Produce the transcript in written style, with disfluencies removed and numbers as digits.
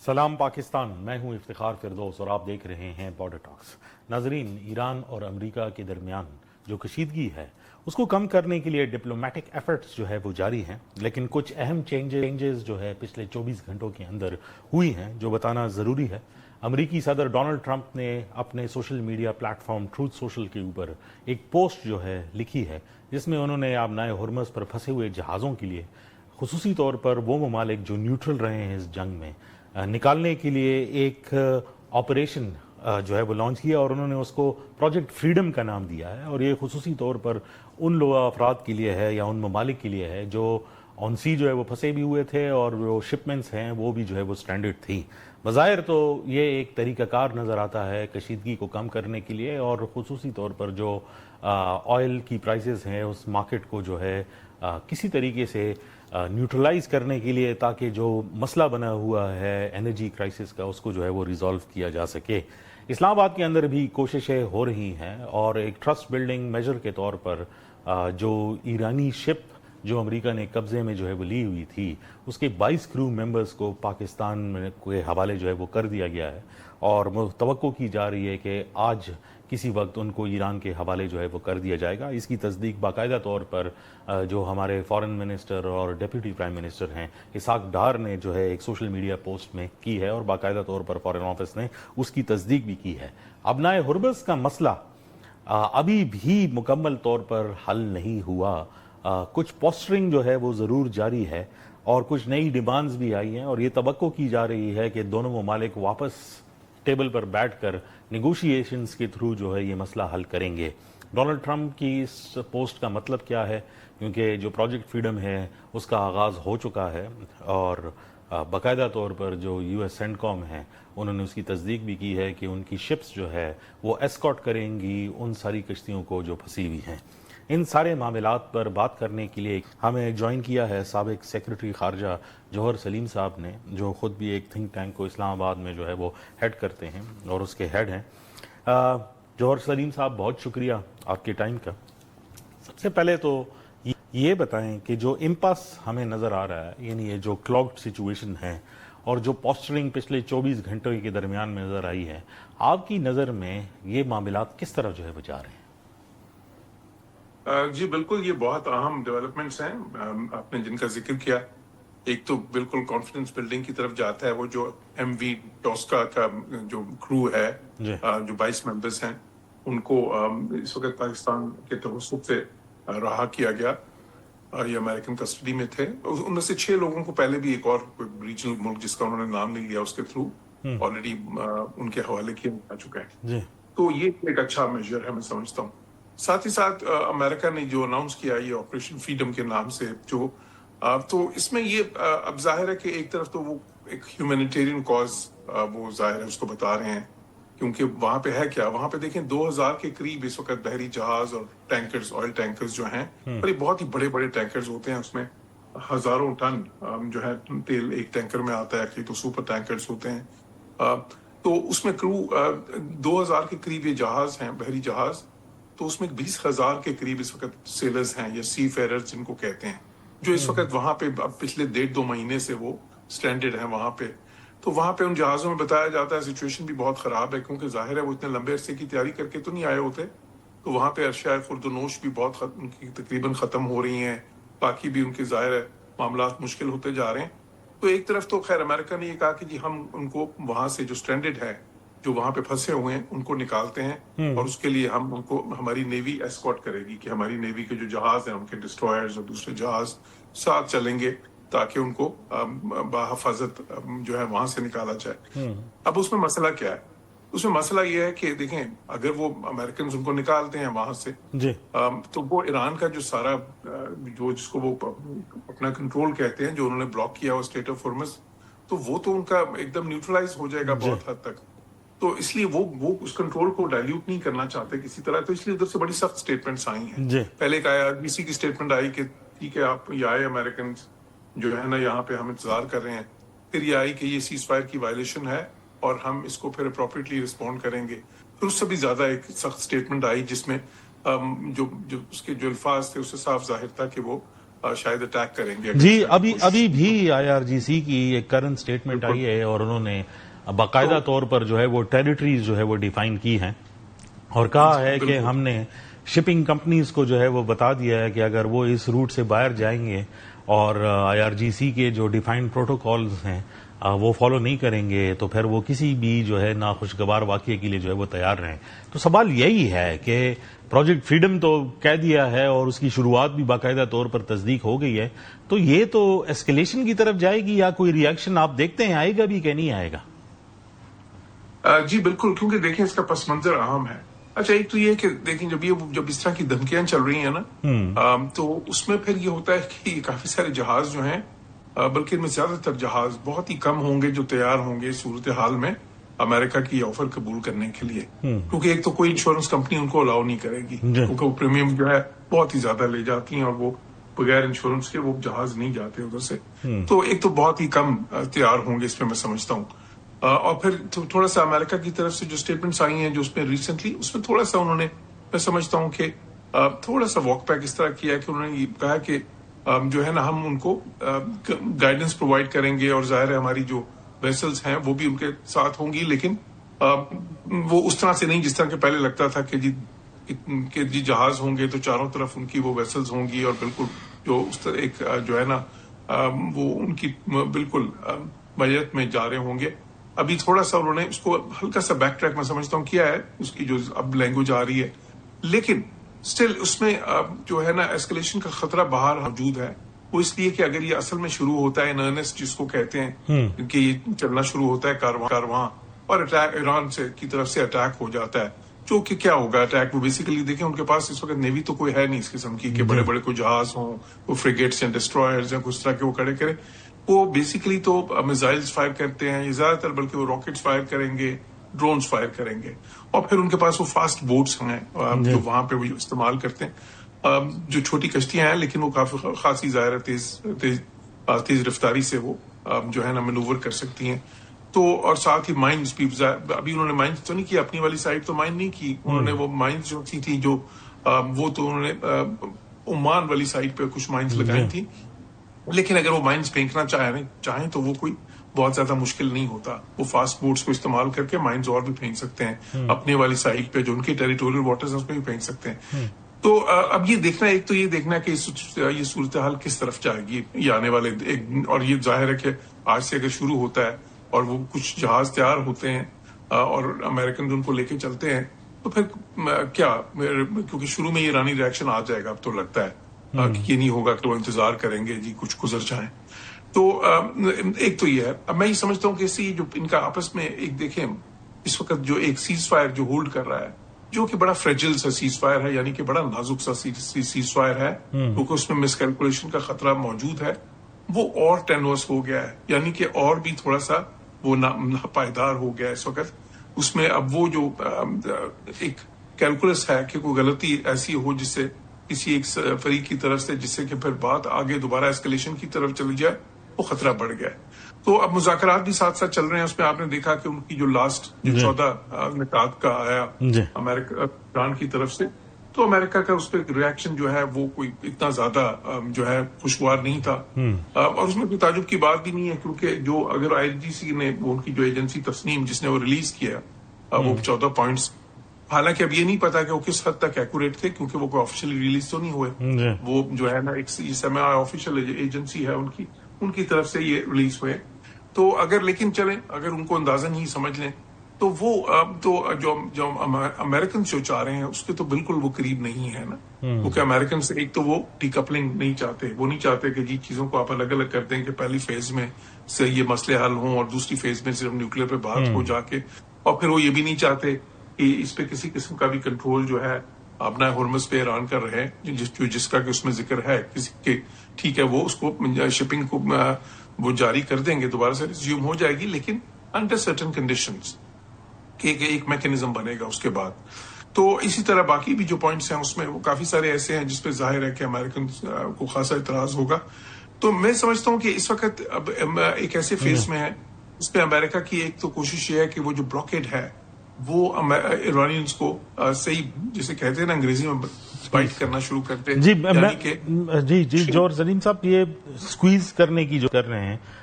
سلام پاکستان، میں ہوں افتخار فردوس اور آپ دیکھ رہے ہیں بارڈر ٹاکس۔ ناظرین، ایران اور امریکہ کے درمیان جو کشیدگی ہے اس کو کم کرنے کے لیے ڈپلومیٹک ایفرٹس جو ہے وہ جاری ہیں، لیکن کچھ اہم چینجز جو ہے پچھلے 24 گھنٹوں کے اندر ہوئی ہیں جو بتانا ضروری ہے۔ امریکی صدر ڈونلڈ ٹرمپ نے اپنے social media plate form truth social کے اوپر ایک پوسٹ جو ہے لکھی ہے، جس میں انہوں نے آبنائے ہرمز پر پھنسے ہوئے جہازوں کے لیے خصوصی طور پر وہ ممالک جو نیوٹرل رہے ہیں اس جنگ میں نکالنے کے لیے ایک آپریشن جو ہے وہ لانچ کیا، اور انہوں نے اس کو پروجیکٹ فریڈم کا نام دیا ہے، اور یہ خصوصی طور پر ان لوگ افراد کے لیے ہے یا ان ممالک کے لیے ہے جو آن سی جو ہے وہ پھنسے بھی ہوئے تھے اور جو شپمنٹس ہیں وہ بھی جو ہے وہ سٹینڈرڈ تھی۔ بظاہر تو یہ ایک طریقہ کار نظر آتا ہے کشیدگی کو کم کرنے کے لیے، اور خصوصی طور پر جو آئل کی پرائسز ہیں اس مارکیٹ کو جو ہے کسی طریقے سے نیوٹرلائز کرنے کے لیے، تاکہ جو مسئلہ بنا ہوا ہے انرجی کرائسس کا اس کو جو ہے وہ ریزالو کیا جا سکے۔ اسلام آباد کے اندر بھی کوششیں ہو رہی ہیں، اور ایک ٹرسٹ بلڈنگ میجر کے طور پر جو ایرانی شپ جو امریکہ نے قبضے میں جو ہے وہ لی ہوئی تھی، اس کے 22 کرو ممبرز کو پاکستان کے حوالے جو ہے وہ کر دیا گیا ہے، اور توقع کی جا رہی ہے کہ آج کسی وقت ان کو ایران کے حوالے جو ہے وہ کر دیا جائے گا۔ اس کی تصدیق باقاعدہ طور پر جو ہمارے فارن منسٹر اور ڈیپٹی پرائم منسٹر ہیں اسحاق ڈار نے جو ہے ایک سوشل میڈیا پوسٹ میں کی ہے، اور باقاعدہ طور پر فارن آفس نے اس کی تصدیق بھی کی ہے۔ ابنائے ہرمز کا مسئلہ ابھی بھی مکمل طور پر حل نہیں ہوا، کچھ پوسٹرنگ جو ہے وہ ضرور جاری ہے، اور کچھ نئی ڈیمانڈز بھی آئی ہیں، اور یہ توقع کی جا رہی ہے کہ دونوں ممالک واپس ٹیبل پر بیٹھ کر نیگوشیشنز کے تھرو جو ہے یہ مسئلہ حل کریں گے۔ ڈونلڈ ٹرمپ کی اس پوسٹ کا مطلب کیا ہے؟ کیونکہ جو پروجیکٹ فریڈم ہے اس کا آغاز ہو چکا ہے، اور باقاعدہ طور پر جو یو ایس سینٹکام ہیں انہوں نے اس کی تصدیق بھی کی ہے کہ ان کی شپس جو ہے وہ ایسکارٹ کریں گی ان ساری کشتیوں کو جو پھنسی ہوئی ہیں۔ ان سارے معاملات پر بات کرنے کے لیے ہمیں جوائن کیا ہے سابق سیکرٹری خارجہ جوہر سلیم صاحب نے، جو خود بھی ایک تھنک ٹینک کو اسلام آباد میں جو ہے وہ ہیڈ کرتے ہیں اور اس کے ہیڈ ہیں۔ جوہر سلیم صاحب، بہت شکریہ آپ کے ٹائم کا۔ سب سے پہلے تو یہ بتائیں کہ جو امپاس ہمیں نظر آ رہا ہے، یعنی یہ جو کلاگڈ سچویشن ہے اور جو پوسٹرنگ پچھلے 24 گھنٹوں کے درمیان میں نظر آئی ہے، آپ کی نظر میں یہ معاملات کس طرح جو ہے وہ جا رہے ہیں؟ جی بالکل، یہ بہت اہم ڈیولپمنٹس ہیں آپ نے جن کا ذکر کیا۔ ایک تو بالکل کانفیڈنس بلڈنگ کی طرف جاتا ہے، وہ جو ایم وی ٹوسکا کا جو کرو ہے، جو 22 ممبرز ہیں، ان کو اس وقت پاکستان کے توسط سے رہا کیا گیا، یہ امریکن کسٹڈی میں تھے۔ ان میں سے 6 لوگوں کو پہلے بھی ایک اور ریجنل ملک جس کا انہوں نے نام نہیں لیا اس کے تھرو آلریڈی ان کے حوالے کیا جا چکا ہے۔ تو یہ ایک اچھا میجر ہے، میں سمجھتا ہوں۔ ساتھ ہی ساتھ امریکہ نے جو اناؤنس کیا یہ آپریشن فریڈم کے نام سے، جو تو اس میں یہ اب ظاہر ہے کہ ایک طرف تو وہ ایک ہیومینیٹیرین کاز وہ ظاہر ہے اس کو بتا رہے ہیں، کیونکہ وہاں پہ ہے کیا، وہاں پہ دیکھیں 2000 کے قریب اس وقت بحری جہاز اور ٹینکرز، آئل ٹینکرز جو ہیں، اور یہ بہت ہی بڑے بڑے ٹینکرز ہوتے ہیں، اس میں ہزاروں ٹن جو ہے تیل ایک ٹینکر میں آتا ہے، کہ تو سپر ٹینکرز ہوتے ہیں۔ تو اس میں کرو 2000 کے قریب یہ جہاز ہیں، بحری جہاز، تو اس میں 20,000 کے قریب اس وقت سیلرز ہیں یا سی فیررز جن کو کہتے ہیں، جو اس وقت وہاں پہ پچھلے 1.5-2 مہینے سے وہ سٹینڈرڈ ہیں وہاں پہ۔ تو وہاں پہ ان جہازوں میں بتایا جاتا ہے سچویشن بھی بہت خراب ہے، کیونکہ ظاہر ہے وہ اتنے لمبے عرصے کی تیاری کر کے تو نہیں آئے ہوتے، تو وہاں پہ اشیاء خورد و نوش بھی بہت ان کی تقریباً ختم ہو رہی ہیں، باقی بھی ان کے ظاہر ہے معاملات مشکل ہوتے جا رہے ہیں۔ تو ایک طرف تو خیر امریکہ نے یہ کہا کہ جی ہم ان کو وہاں سے جو سٹینڈرڈ ہے، جو وہاں پہ پھنسے ہوئے ہیں، ان کو نکالتے ہیں، اور اس کے لیے ہم ان کو ہماری نیوی ایسکارٹ کرے گی، کہ ہماری نیوی کے جو جہاز ہیں ان کے ڈسٹرائرز اور دوسرے جہاز ساتھ چلیں گے، تاکہ ان کو بحفاظت جو ہے وہاں سے نکالا جائے۔ اب اس میں مسئلہ کیا ہے؟ اس میں مسئلہ یہ ہے کہ دیکھیں، اگر وہ امریکنز ان کو نکالتے ہیں وہاں سے، تو وہ ایران کا جو سارا جو جس کو وہ اپنا کنٹرول کہتے ہیں، جو انہوں نے بلاک کیا ہوا اسٹریٹ آف ہرمز، تو وہ تو ان کا ایک دم نیوٹرلائز ہو جائے گا بہت حد تک۔ تو اس لیے وہ اس کنٹرول کو ڈائلیوٹ نہیں کرنا چاہتے کسی طرح، تو اس لیے ادھر سے بڑی سخت سٹیٹمنٹس آئی ہیں۔ پہلے ایک IRGC کی سٹیٹمنٹ آئی کہ ٹھیک ہے آپ یہ آئے امریکنز جو ہے نا یہاں پہ ہم انتظار کر رہے ہیں، پھر یہ آئی کہ یہ سیز فائر کی وائلیشن ہے اور ہم اس کو پھر اپروپریٹلی رسپونڈ کریں گے۔ پھر اس سے بھی زیادہ ایک سخت سٹیٹمنٹ آئی جس میں جو اس کے جو الفاظ تھے اس سے صاف ظاہر تھا کہ وہ شاید اٹیک کریں گے. جی ابھی بھی IRGC کی ایک کرنٹ اسٹیٹمنٹ آئی ہے اور انہوں نے باقاعدہ طور پر جو ہے وہ ٹیریٹریز جو ہے وہ ڈیفائن کی ہیں اور کہا ہے کہ ہم نے شپنگ کمپنیز کو جو ہے وہ بتا دیا ہے کہ اگر وہ اس روٹ سے باہر جائیں گے اور IRGC کے جو ڈیفائنڈ پروٹوکالز ہیں وہ فالو نہیں کریں گے تو پھر وہ کسی بھی جو ہے ناخوشگوار واقعے کے لیے جو ہے وہ تیار رہیں. تو سوال یہی ہے کہ پروجیکٹ فریڈم تو کہہ دیا ہے اور اس کی شروعات بھی باقاعدہ طور پر تصدیق ہو گئی ہے, تو یہ تو ایسکیلیشن کی طرف جائے گی یا کوئی ری ایکشن آپ دیکھتے ہیں آئے گا بھی کہ نہیں آئے گا؟ جی بالکل, کیونکہ دیکھیں اس کا پس منظر اہم ہے. اچھا ایک تو یہ کہ دیکھیں جب اس طرح کی دھمکیاں چل رہی ہیں نا تو اس میں پھر یہ ہوتا ہے کہ کافی سارے جہاز جو ہیں بلکہ ان میں زیادہ تر جہاز بہت ہی کم ہوں گے جو تیار ہوں گے صورتحال میں امریکہ کی آفر قبول کرنے کے لیے, کیونکہ ایک تو کوئی انشورنس کمپنی ان کو الاؤ نہیں کرے گی کیونکہ وہ پریمیم جو ہے بہت ہی زیادہ لے جاتی ہیں اور وہ بغیر انشورنس کے وہ جہاز نہیں جاتے ادھر سے. تو ایک تو بہت ہی کم تیار ہوں گے اس پہ میں سمجھتا ہوں. اور پھر تھوڑا سا امریکہ کی طرف سے جو اسٹیٹمنٹس آئی ہیں جو اس میں ریسنٹلی اس میں تھوڑا سا انہوں نے میں سمجھتا ہوں کہ تھوڑا سا واک بیک اس طرح کیا ہے کہ انہوں نے یہ کہا کہ جو ہے نا ہم ان کو گائیڈنس پرووائڈ کریں گے اور ظاہر ہے ہماری جو ویسلز ہیں وہ بھی ان کے ساتھ ہوں گی, لیکن وہ اس طرح سے نہیں جس طرح کہ پہلے لگتا تھا کہ جی جہاز ہوں گے تو چاروں طرف ان کی وہ ویسلز ہوں گی اور بالکل جو اس طرح ایک جو ہے نا وہ ان کی بالکل میت میں جا رہے ہوں گے. ابھی تھوڑا سا انہوں نے اس کو ہلکا سا بیک ٹریک میں سمجھتا ہوں کیا ہے اس کی جو اب لینگویج آ رہی ہے, لیکن اسٹل اس میں جو ہے نا ایسکلیشن کا خطرہ باہر موجود ہے. وہ اس لیے کہ اگر یہ اصل میں شروع ہوتا ہے انرنسٹ جس کو کہتے ہیں کہ یہ چلنا شروع ہوتا ہے کارواں اور ایران سے کی طرف سے اٹیک ہو جاتا ہے, جو کہ کیا ہوگا اٹیک, وہ بیسیکلی دیکھیں ان کے پاس اس وقت نیوی تو کوئی ہے نہیں اس قسم کی کہ بڑے بڑے کوئی جہاز ہوں, وہ فریگیٹس یا ڈسٹرائرز یا کچھ طرح کے وہ کھڑے کریں. وہ بیسیکلی تو میزائلز فائر کرتے ہیں یہ زیادہ تر, بلکہ وہ راکٹس فائر کریں گے, ڈرونز فائر کریں گے, اور پھر ان کے پاس وہ فاسٹ بوٹس ہیں جو وہاں پہ وہ استعمال کرتے ہیں, جو چھوٹی کشتیاں ہیں لیکن وہ کافی خاصی ظاہر تیز رفتاری سے وہ جو ہے نا مینوور کر سکتی ہیں. تو اور ساتھ ہی مائنز بھی, ابھی انہوں نے مائنز تو نہیں کی اپنی والی سائڈ تو مائن نہیں کی انہوں نے, وہ مائنز جو تھی جو وہ تو انہوں نے عمان والی سائڈ پہ کچھ مائنز لگائی تھی, لیکن اگر وہ مائنز پھینکنا چاہیں تو وہ کوئی بہت زیادہ مشکل نہیں ہوتا. وہ فاسٹ بوٹس کو استعمال کر کے مائنز اور بھی پھینک سکتے ہیں اپنے والی سائڈ پہ جو ان کی ٹیریٹوریل واٹرز ہیں اس پہ بھی پھینک سکتے ہیں. تو اب یہ دیکھنا, ایک تو یہ دیکھنا کہ یہ صورتحال کس طرف جائے گی یہ آنے والے اور یہ ظاہر ہے کہ آج سے اگر شروع ہوتا ہے اور وہ کچھ جہاز تیار ہوتے ہیں اور امریکن ان کو لے کے چلتے ہیں تو پھر کیا, کیونکہ شروع میں یہ ایرانی ریئیکشن آ جائے گا اب تو لگتا ہے کہ یہ نہیں ہوگا کہ وہ انتظار کریں گے جی کچھ گزر جائیں. تو ایک تو یہ ہے. اب میں یہ سمجھتا ہوں کہ اسی جو ان کا آپس میں ایک دیکھیں اس وقت جو ایک سیز فائر جو ہولڈ کر رہا ہے جو کہ بڑا فریجل سا سیز فائر ہے, یعنی کہ بڑا نازک سا سیز فائر ہے کیونکہ اس میں مس کیلکولیشن کا خطرہ موجود ہے, وہ اور ٹینوس ہو گیا ہے, یعنی کہ اور بھی تھوڑا سا وہ ناپائیدار ہو گیا ہے اس وقت. اس میں اب وہ جو ایک کیلکولس ہے کہ کوئی غلطی ایسی ہو جس سے کسی ایک فریق کی طرف سے جس سے کہ پھر بات آگے دوبارہ اسکلیشن کی طرف چلی جائے, وہ خطرہ بڑھ گیا ہے. تو اب مذاکرات بھی ساتھ ساتھ چل رہے ہیں. اس میں آپ نے دیکھا کہ ان کی جو لاسٹ جو 14 نکات کا آیا امریکہ ایران کی طرف سے, تو امریکہ کا اس پہ ریاکشن جو ہے وہ کوئی اتنا زیادہ جو ہے خوشگوار نہیں تھا, اور اس میں کوئی تعجب کی بات بھی نہیں ہے کیونکہ جو اگر IRGC نے وہ ان کی جو ایجنسی تسنیم جس نے وہ ریلیز کیا وہ 14 پوائنٹس, حالانکہ اب یہ نہیں پتا کہ وہ کس حد تک ایکوریٹ تھے کیونکہ وہ کوئی آفیشیلی ریلیز تو نہیں ہوئے, وہ جو ہے نا ایک سیمی آفیشیل ایجنسی ہے ان کی طرف سے یہ ریلیز ہوئے. تو اگر لیکن چلیں اگر ان کو اندازہ نہیں سمجھ لیں تو وہ تو جو امریکن جو چاہ رہے ہیں اس کے تو بالکل وہ قریب نہیں ہے نا, کیونکہ امریکن سے ایک تو وہ ڈی کپلنگ نہیں چاہتے, وہ نہیں چاہتے کہ جی چیزوں کو آپ الگ الگ کر دیں کہ پہلی فیز میں سے یہ مسئلے حل ہوں اور دوسری فیز میں صرف نیوکلیر پہ بات ہو جا کے, اور پھر وہ یہ بھی نہیں چاہتے کہ اس پہ کسی قسم کا بھی کنٹرول جو ہے اپنا ہرمز پہ ایران کر رہے ہیں جس کا کہ اس میں ذکر ہے کسی کے, ٹھیک ہے وہ اس کو شپنگ کو وہ جاری کر دیں گے, دوبارہ سے ریزیوم ہو جائے گی, لیکن انڈر سرٹن کنڈیشنز کہ ایک میکینزم بنے گا اس کے بعد. تو اسی طرح باقی بھی جو پوائنٹس ہیں اس میں وہ کافی سارے ایسے ہیں جس پہ ظاہر ہے کہ امریکن کو خاصا اعتراض ہوگا. تو میں سمجھتا ہوں کہ اس وقت اب ایک ایسے فیز میں ہے اس پہ امریکہ کی ایک تو کوشش یہ ہے کہ وہ جو بلاکیڈ ہے وہ ایرانیئنس کو صحیح جسے کہتے ہیں نا انگریزی میں بائٹ کرنا شروع کرتے ہیں. جی جو سلیم صاحب یہ سکویز کرنے کی جو کر رہے ہیں